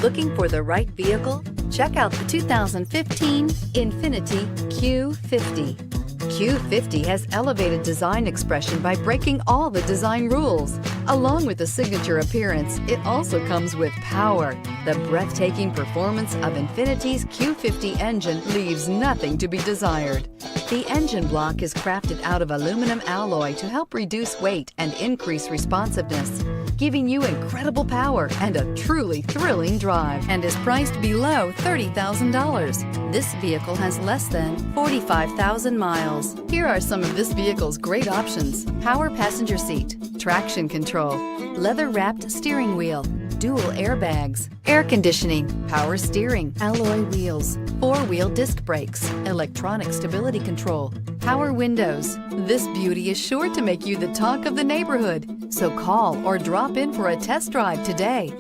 Looking for the right vehicle? Check out the 2015 INFINITI Q50. Q50 has elevated design expression by breaking all the design rules. Along with the signature appearance, it also comes with power. The breathtaking performance of INFINITI's Q50 engine leaves nothing to be desired. The engine block is crafted out of aluminum alloy to help reduce weight and increase responsiveness, giving you incredible power and a truly thrilling drive, and is priced below $30,000. This vehicle has less than 45,000 miles. Here are some of this vehicle's great options: power passenger seat, traction control, leather-wrapped steering wheel, dual airbags, air conditioning, power steering, alloy wheels, four-wheel disc brakes, electronic stability control, power windows. This beauty is sure to make you the talk of the neighborhood. So call or drop in for a test drive today.